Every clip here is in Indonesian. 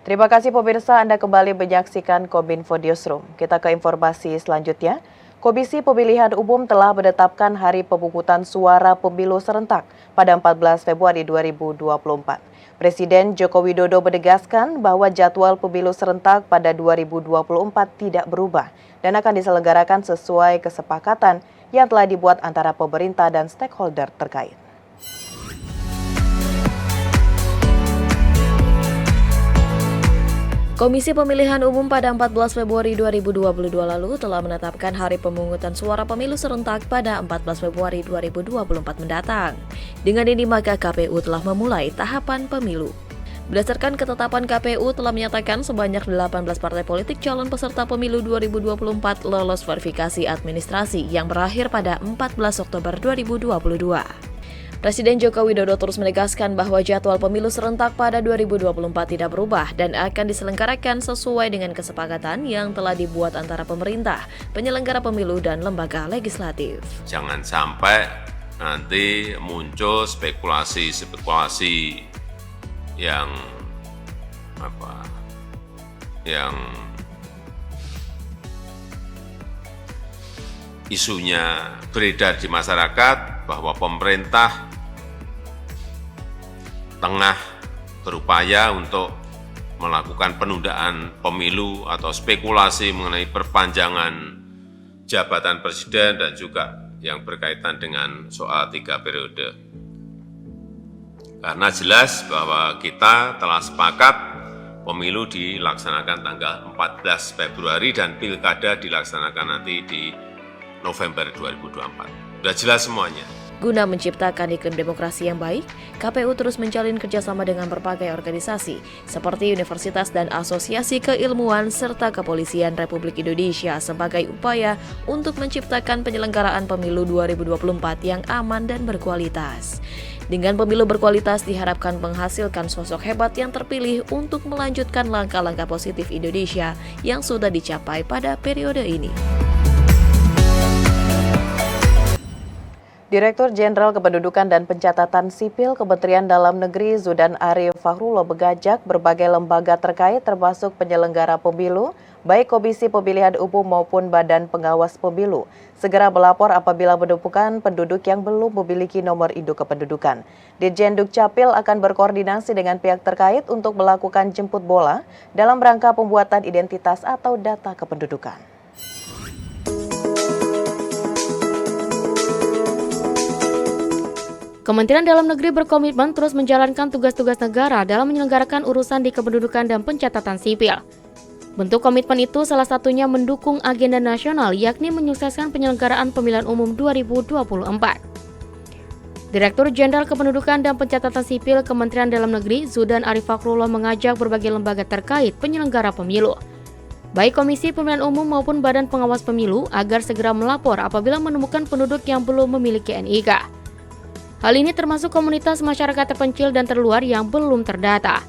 Terima kasih pemirsa, Anda kembali menyaksikan Kominfo Newsroom. Kita ke informasi selanjutnya. Komisi Pemilihan Umum telah menetapkan hari pemungutan suara pemilu serentak pada 14 Februari 2024. Presiden Joko Widodo menegaskan bahwa jadwal pemilu serentak pada 2024 tidak berubah dan akan diselenggarakan sesuai kesepakatan yang telah dibuat antara pemerintah dan stakeholder terkait. Komisi Pemilihan Umum pada 14 Februari 2022 lalu telah menetapkan hari pemungutan suara pemilu serentak pada 14 Februari 2024 mendatang. Dengan ini maka KPU telah memulai tahapan pemilu. Berdasarkan ketetapan KPU telah menyatakan sebanyak 18 partai politik calon peserta pemilu 2024 lolos verifikasi administrasi yang berakhir pada 14 Oktober 2022. Presiden Joko Widodo terus menegaskan bahwa jadwal pemilu serentak pada 2024 tidak berubah dan akan diselenggarakan sesuai dengan kesepakatan yang telah dibuat antara pemerintah, penyelenggara pemilu, dan lembaga legislatif. Jangan sampai nanti muncul spekulasi-spekulasi yang isunya beredar di masyarakat bahwa pemerintah tengah berupaya untuk melakukan penundaan pemilu atau spekulasi mengenai perpanjangan jabatan presiden dan juga yang berkaitan dengan soal 3 periode. Karena jelas bahwa kita telah sepakat pemilu dilaksanakan tanggal 14 Februari dan pilkada dilaksanakan nanti di November 2024. Sudah jelas semuanya. Guna menciptakan iklim demokrasi yang baik, KPU terus menjalin kerjasama dengan berbagai organisasi seperti universitas dan asosiasi keilmuan serta kepolisian Republik Indonesia sebagai upaya untuk menciptakan penyelenggaraan pemilu 2024 yang aman dan berkualitas. Dengan pemilu berkualitas diharapkan menghasilkan sosok hebat yang terpilih untuk melanjutkan langkah-langkah positif Indonesia yang sudah dicapai pada periode ini. Direktur Jenderal Kependudukan dan Pencatatan Sipil Kementerian Dalam Negeri Zudan Arif Fakhrullah mengajak berbagai lembaga terkait termasuk penyelenggara pemilu, baik Komisi Pemilihan Umum maupun Badan Pengawas Pemilu, segera melapor apabila menemukan penduduk yang belum memiliki nomor induk kependudukan. Ditjen Dukcapil akan berkoordinasi dengan pihak terkait untuk melakukan jemput bola dalam rangka pembuatan identitas atau data kependudukan. Kementerian Dalam Negeri berkomitmen terus menjalankan tugas-tugas negara dalam menyelenggarakan urusan di kependudukan dan pencatatan sipil. Bentuk komitmen itu salah satunya mendukung agenda nasional yakni menyukseskan penyelenggaraan pemilihan umum 2024. Direktur Jenderal Kependudukan dan Pencatatan Sipil Kementerian Dalam Negeri Zudan Arif Fakhrullah mengajak berbagai lembaga terkait penyelenggara pemilu, baik Komisi Pemilihan Umum maupun Badan Pengawas Pemilu agar segera melapor apabila menemukan penduduk yang belum memiliki NIK. Hal ini termasuk komunitas masyarakat terpencil dan terluar yang belum terdata.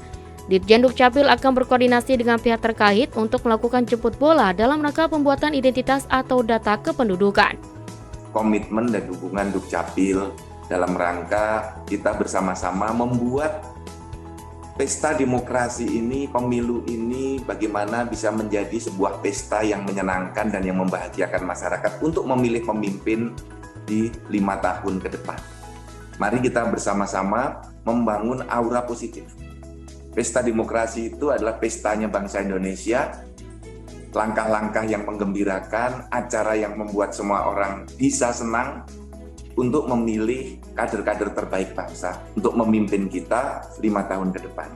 Ditjen Dukcapil akan berkoordinasi dengan pihak terkait untuk melakukan jemput bola dalam rangka pembuatan identitas atau data kependudukan. Komitmen dan dukungan Dukcapil dalam rangka kita bersama-sama membuat pesta demokrasi ini, pemilu ini bagaimana bisa menjadi sebuah pesta yang menyenangkan dan yang membahagiakan masyarakat untuk memilih pemimpin di 5 tahun ke depan. Mari kita bersama-sama membangun aura positif. Pesta demokrasi itu adalah pestanya bangsa Indonesia, langkah-langkah yang menggembirakan, acara yang membuat semua orang bisa senang untuk memilih kader-kader terbaik bangsa untuk memimpin kita 5 tahun ke depan.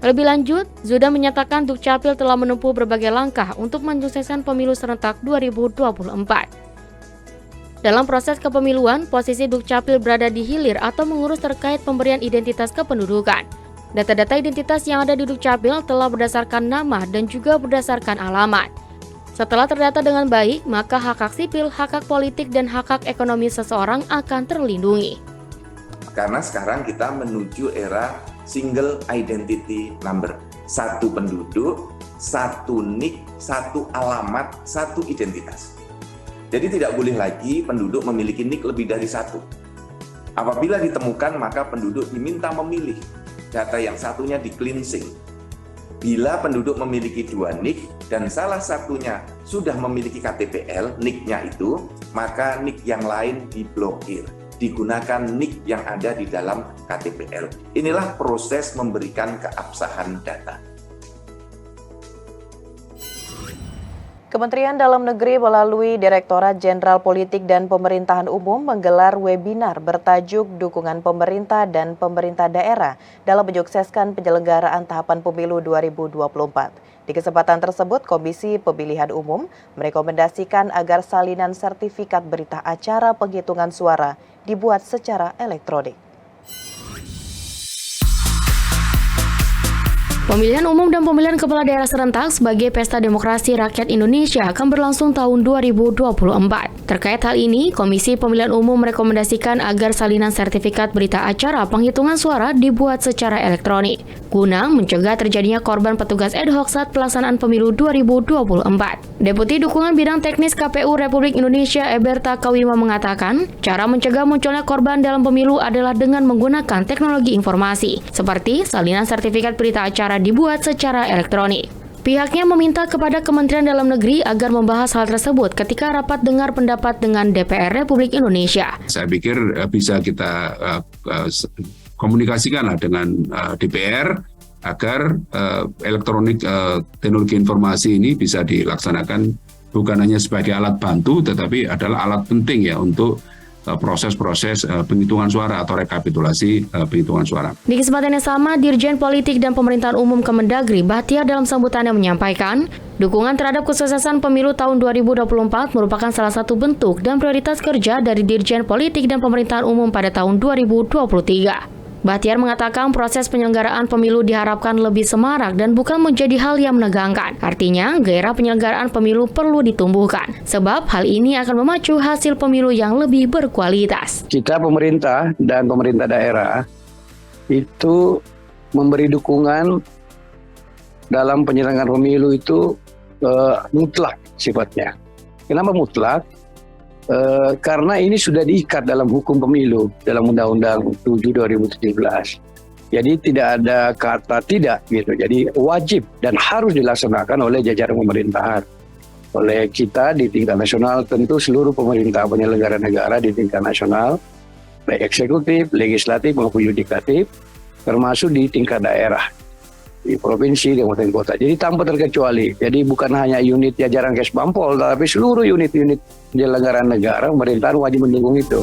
Lebih lanjut, Zudan menyatakan Dukcapil telah menempuh berbagai langkah untuk menyukseskan pemilu serentak 2024. Dalam proses kepemiluan, posisi Dukcapil berada di hilir atau mengurus terkait pemberian identitas kependudukan. Data-data identitas yang ada di Dukcapil telah berdasarkan nama dan juga berdasarkan alamat. Setelah terdata dengan baik, maka hak-hak sipil, hak-hak politik, dan hak-hak ekonomi seseorang akan terlindungi. Karena sekarang kita menuju era single identity number. Satu penduduk, satu NIK, satu alamat, satu identitas. Jadi tidak boleh lagi penduduk memiliki NIK lebih dari satu. Apabila ditemukan, maka penduduk diminta memilih. Data yang satunya di cleansing. Bila penduduk memiliki 2 NIK dan salah satunya sudah memiliki KTPL, NIK-nya itu, maka NIK yang lain diblokir. Digunakan NIK yang ada di dalam KTPL. Inilah proses memberikan keabsahan data. Kementerian Dalam Negeri melalui Direktorat Jenderal Politik dan Pemerintahan Umum menggelar webinar bertajuk Dukungan Pemerintah dan Pemerintah Daerah dalam menyukseskan penyelenggaraan tahapan pemilu 2024. Di kesempatan tersebut, Komisi Pemilihan Umum merekomendasikan agar salinan sertifikat berita acara penghitungan suara dibuat secara elektronik. Pemilihan umum dan pemilihan kepala daerah serentak sebagai pesta demokrasi rakyat Indonesia akan berlangsung tahun 2024. Terkait hal ini, Komisi Pemilihan Umum merekomendasikan agar salinan sertifikat berita acara penghitungan suara dibuat secara elektronik, guna mencegah terjadinya korban petugas ad hoc saat pelaksanaan pemilu 2024. Deputi Dukungan Bidang Teknis KPU Republik Indonesia Eberta Kawima mengatakan, cara mencegah munculnya korban dalam pemilu adalah dengan menggunakan teknologi informasi, seperti salinan sertifikat berita acara dibuat secara elektronik. Pihaknya meminta kepada Kementerian Dalam Negeri agar membahas hal tersebut ketika rapat dengar pendapat dengan DPR Republik Indonesia. Saya pikir bisa kita komunikasikanlah dengan DPR agar elektronik teknologi informasi ini bisa dilaksanakan bukan hanya sebagai alat bantu, tetapi adalah alat penting ya untuk proses-proses penghitungan suara atau rekapitulasi penghitungan suara. Di kesempatan yang sama, Dirjen Politik dan Pemerintahan Umum Kemendagri Bahtiar dalam sambutannya menyampaikan, dukungan terhadap kesuksesan pemilu tahun 2024 merupakan salah satu bentuk dan prioritas kerja dari Dirjen Politik dan Pemerintahan Umum pada tahun 2023. Bahtiar mengatakan proses penyelenggaraan pemilu diharapkan lebih semarak dan bukan menjadi hal yang menegangkan. Artinya, gairah penyelenggaraan pemilu perlu ditumbuhkan, sebab hal ini akan memacu hasil pemilu yang lebih berkualitas. Kita pemerintah dan pemerintah daerah itu memberi dukungan dalam penyelenggaraan pemilu itu mutlak sifatnya. Kenapa mutlak? Karena ini sudah diikat dalam hukum pemilu dalam Undang-Undang 7 2017. Jadi tidak ada kata tidak gitu. Jadi wajib dan harus dilaksanakan oleh jajaran pemerintahan. Oleh kita di tingkat nasional, tentu seluruh pemerintah penyelenggara negara di tingkat nasional, baik eksekutif, legislatif maupun yudikatif, termasuk di tingkat daerah, di provinsi, di kabupaten kota. Jadi tanpa terkecuali. Jadi bukan hanya unit jajaran Kesbangpol, tapi seluruh unit-unit penyelenggaraan negara, pemerintahan wajib mendukung itu.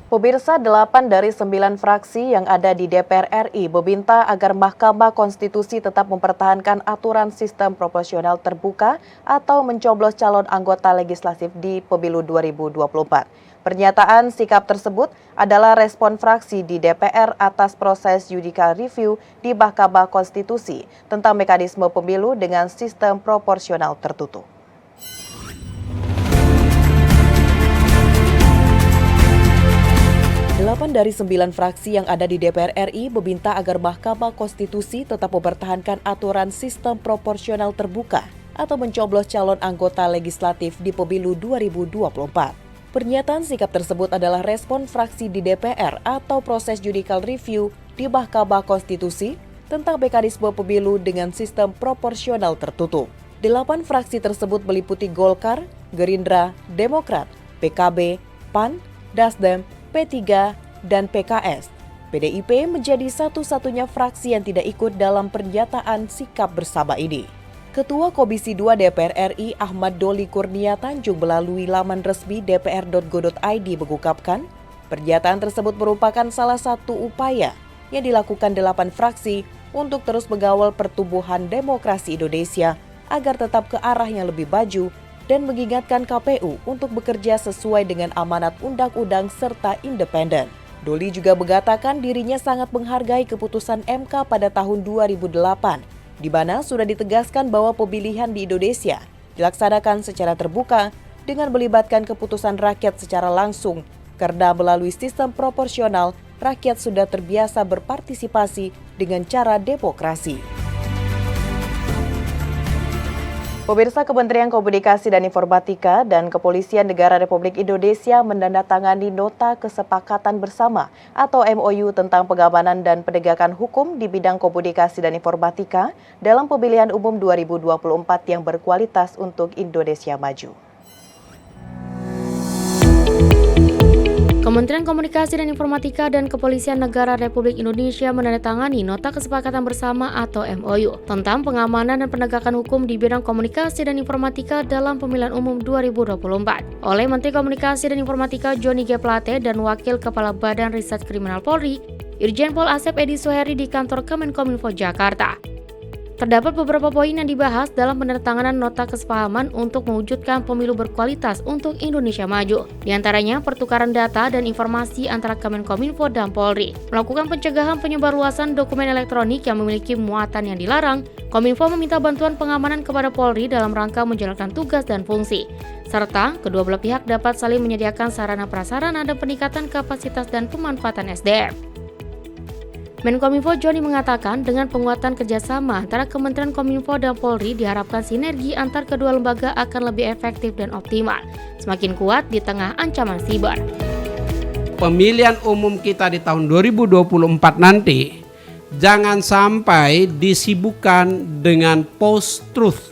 Pemirsa, 8 dari 9 fraksi yang ada di DPR RI meminta agar Mahkamah Konstitusi tetap mempertahankan aturan sistem proporsional terbuka atau mencoblos calon anggota legislatif di pemilu 2024. Pernyataan sikap tersebut adalah respon fraksi di DPR atas proses judicial review di Mahkamah Konstitusi tentang mekanisme pemilu dengan sistem proporsional tertutup. 8 dari 9 fraksi yang ada di DPR RI meminta agar Mahkamah Konstitusi tetap mempertahankan aturan sistem proporsional terbuka atau mencoblos calon anggota legislatif di pemilu 2024. Pernyataan sikap tersebut adalah respon fraksi di DPR atau proses judicial review di Mahkamah Konstitusi tentang mekanisme pemilu dengan sistem proporsional tertutup. 8 fraksi tersebut meliputi Golkar, Gerindra, Demokrat, PKB, PAN, Nasdem, P3, dan PKS. PDIP menjadi satu-satunya fraksi yang tidak ikut dalam pernyataan sikap bersama ini. Ketua Komisi 2 DPR RI Ahmad Doli Kurnia Tanjung melalui laman resmi dpr.go.id mengungkapkan, pernyataan tersebut merupakan salah satu upaya yang dilakukan 8 fraksi untuk terus mengawal pertumbuhan demokrasi Indonesia agar tetap ke arah yang lebih maju dan mengingatkan KPU untuk bekerja sesuai dengan amanat undang-undang serta independen. Doli juga mengatakan dirinya sangat menghargai keputusan MK pada tahun 2008, di mana sudah ditegaskan bahwa pemilihan di Indonesia dilaksanakan secara terbuka dengan melibatkan keputusan rakyat secara langsung, karena melalui sistem proporsional, rakyat sudah terbiasa berpartisipasi dengan cara demokrasi. Pemirsa, Kementerian Komunikasi dan Informatika dan Kepolisian Negara Republik Indonesia menandatangani Nota Kesepakatan Bersama atau MOU tentang pengamanan dan penegakan hukum di bidang komunikasi dan informatika dalam pemilihan umum 2024 yang berkualitas untuk Indonesia Maju. Kementerian Komunikasi dan Informatika dan Kepolisian Negara Republik Indonesia menandatangani Nota Kesepakatan Bersama atau MOU tentang pengamanan dan penegakan hukum di bidang komunikasi dan informatika dalam pemilihan umum 2024 oleh Menteri Komunikasi dan Informatika Johnny G. Plate dan Wakil Kepala Badan Riset Kriminal Polri, Irjen Pol Asep Edi Suheri di kantor Kemenkominfo Jakarta. Terdapat beberapa poin yang dibahas dalam penandatanganan nota kesepahaman untuk mewujudkan pemilu berkualitas untuk Indonesia Maju. Di antaranya pertukaran data dan informasi antara Kemenkominfo dan Polri, melakukan pencegahan penyebarluasan dokumen elektronik yang memiliki muatan yang dilarang. Kominfo meminta bantuan pengamanan kepada Polri dalam rangka menjalankan tugas dan fungsi, serta kedua belah pihak dapat saling menyediakan sarana prasarana dan peningkatan kapasitas dan pemanfaatan SDM. Menkominfo Johnny mengatakan dengan penguatan kerjasama antara Kementerian Kominfo dan Polri diharapkan sinergi antar kedua lembaga akan lebih efektif dan optimal, semakin kuat di tengah ancaman siber. Pemilihan umum kita di tahun 2024 nanti jangan sampai disibukkan dengan post-truth.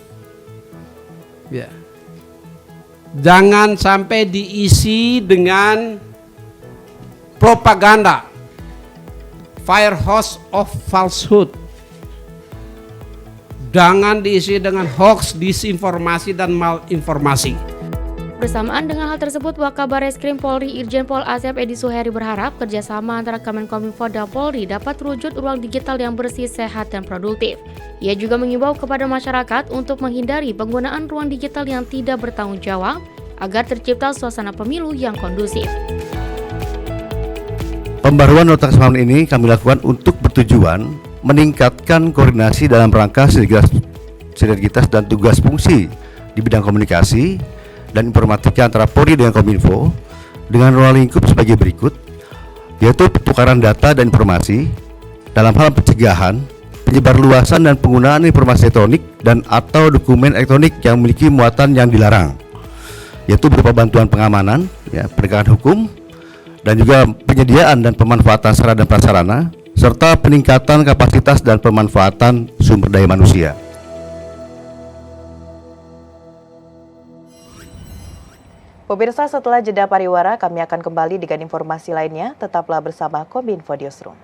Ya. Jangan sampai diisi dengan propaganda. Fire hose of falsehood. Jangan diisi dengan hoax, disinformasi, dan malinformasi. Bersamaan dengan hal tersebut, Wakabareskrim Polri Irjen Pol Asep Edi Suheri berharap kerjasama antara Kemenkominfo dan Polri dapat terwujud ruang digital yang bersih, sehat, dan produktif. Ia juga mengimbau kepada masyarakat untuk menghindari penggunaan ruang digital yang tidak bertanggung jawab agar tercipta suasana pemilu yang kondusif. Pembaruan nota kesepahaman ini kami lakukan untuk bertujuan meningkatkan koordinasi dalam rangka sinergitas dan tugas fungsi di bidang komunikasi dan informatika antara Polri dengan Kominfo dengan ruang lingkup sebagai berikut, yaitu pertukaran data dan informasi dalam hal pencegahan, penyebarluasan dan penggunaan informasi elektronik dan atau dokumen elektronik yang memiliki muatan yang dilarang, yaitu berupa bantuan pengamanan, penegakan hukum, dan juga penyediaan dan pemanfaatan sarana dan prasarana, serta peningkatan kapasitas dan pemanfaatan sumber daya manusia. Pemirsa, setelah jeda pariwara, kami akan kembali dengan informasi lainnya. Tetaplah bersama Kominfo Newsroom.